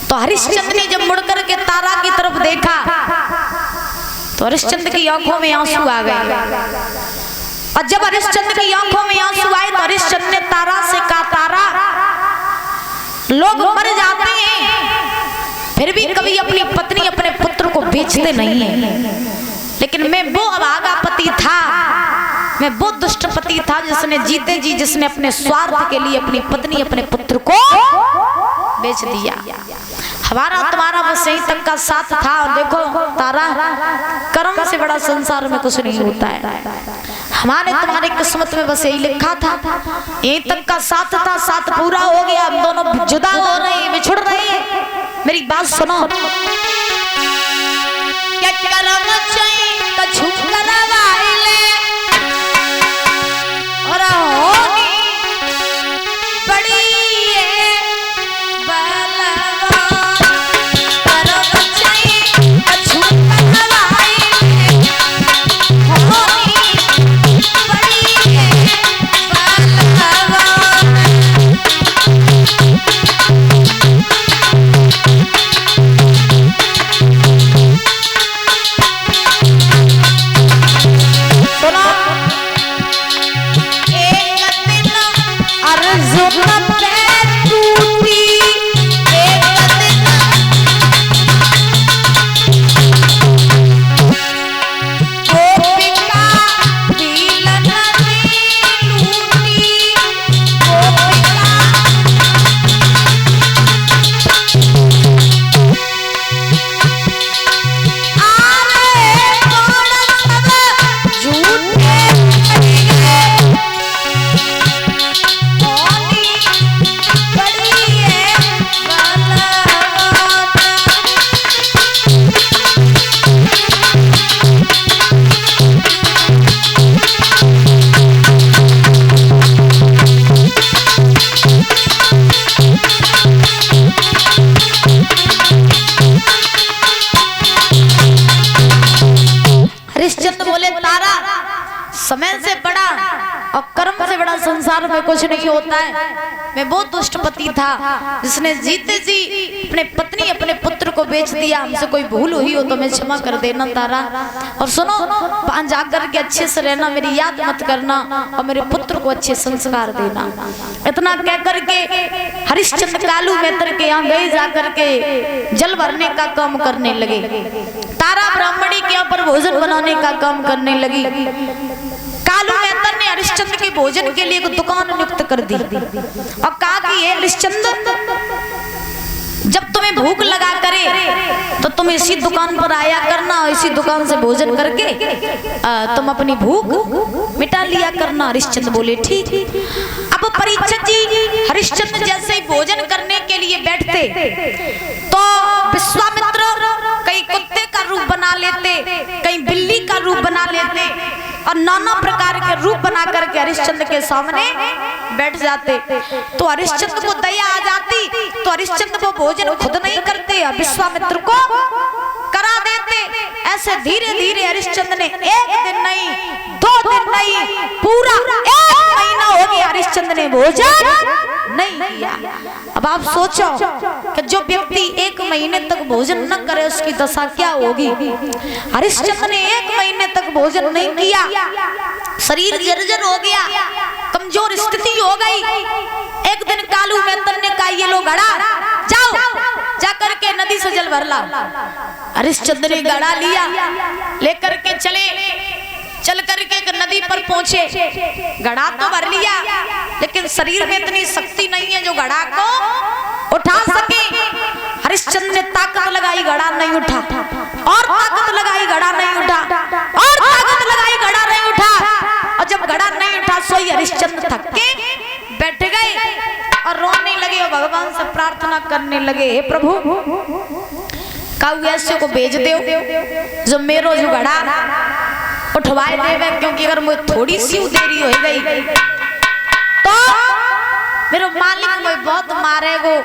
तो हरिश्चंद्र ने जब मुड़कर के तारा की तरफ देखा तो हरिश्चंद्र की आंखों में आंसू आ गए। और जब हरिश्चंद्र की आंखों में आंसू आए तो हरिश्चंद्र ने तारा से कहा, तारा लोग मर जाते हैं फिर भी कभी अपनी पत्नी अपने पुत्र को बेचते नहीं है, लेकिन मैं वो अभागा पति था, मैं वो दुष्ट पति था जिसने जीते जी जिसने अपने स्वार्थ के लिए अपनी पत्नी अपने पुत्र को बेच दिया। हमारा तुम्हारा बस यहीं तक का साथ था। और देखो तारा, कर्म से बड़ा संसार में कुछ नहीं होता है। हमारे तुम्हारे किस्मत में बस यही लिखा था, यहीं तक का साथ था, साथ पूरा हो गया, हम दोनों जुदा हो रहे हैं, बिछुड़ रहे हैं। मेरी बात सुनो, क्या कर्म चाहिए कछु करवाइले और होनी बड़ी समय से बड़ा और कर्म से बड़ा संसार में कुछ नहीं होता है। मैं बहुत दुष्ट पति था जिसने जीते जी अपने पत्नी अपने पुत्र को बेच दिया। हमसे कोई भूल हुई हो तो मैं क्षमा कर देना तारा। और सुनो, पांच जाकर के अच्छे से रहना, मेरी याद मत करना और मेरे पुत्र को अच्छे संस्कार देना। इतना कह करके हरिश्चंद्र कालू मित्र के यहाँ गए, जाकर के जल भरने का काम करने लगे। तारा ब्राह्मणी के यहाँ पर भोजन बनाने का काम करने लगी। कालू मेहता ने हरिश्चंद्र के भोजन के लिए एक दुकान नियुक्त कर दी और कहा कि ये हरिश्चंद्र, जब तुम्हें भूख लगा करे तो तुम इसी दुकान पर आया करना, इसी दुकान से भोजन करके तुम अपनी भूख मिटा लिया करना। हरिश्चंद्र बोले ठीक। अब परीक्षित जी हरिश्चंद्र जैसे ही भोजन करने के लिए बैठते तो विश्वामित्र कहीं कुत्ते का रूप बना लेते, कहीं बिल्ली का रूप बना लेते और नाना प्रकार के रूप बना करके हरिश्चंद्र के सामने बैठ जाते। तो हरिश्चंद्र को दया आ जाती तो हरिश्चंद्र को भोजन खुद नहीं करते, विश्वामित्र को करा देते। ऐसे धीरे धीरे हरिश्चंद्र ने एक दिन नहीं, 2 दिन नहीं, पूरा 1 महीना हो गया हरिश्चंद्र ने भोजन नहीं किया। अब आप सोचो कि जो व्यक्ति 1 महीने तक भोजन न करे उसकी दशा क्या होगी। हरिश्चंद्र ने 1 महीने तक भोजन नहीं किया, शरीर जर्जर हो गया, कमजोर स्थिति हो गई। एक दिन कालू मेहतर ने कहा, ये लो घड़ा, जाओ जाकर के नदी से जल भर ला। हरिश्चंद्र ने घड़ा लिया, लेकर के चल करके एक नदी पर पहुंचे। घड़ा तो भर लिया लेकिन शरीर में इतनी शक्ति नहीं है जो घड़ा को उठा सके। हरिश्चंद्र ने ताकत लगाई, घड़ा नहीं उठा, और ताकत लगाई, घड़ा नहीं उठा, और ताकत लगाई, घड़ा नहीं उठा। और जब घड़ा नहीं उठा सोई हरिश्चंद्र थक के बैठ गए और रोने लगे और भगवान से प्रार्थना करने लगे, हे प्रभु काऊ ऐसे को भेज दो जो मेरो जो घड़ा उठवाए देवे, क्योंकि अगर मुझे थोड़ी सी देरी हो गई तो मेरे मालिक मुझे बहुत मारेगो।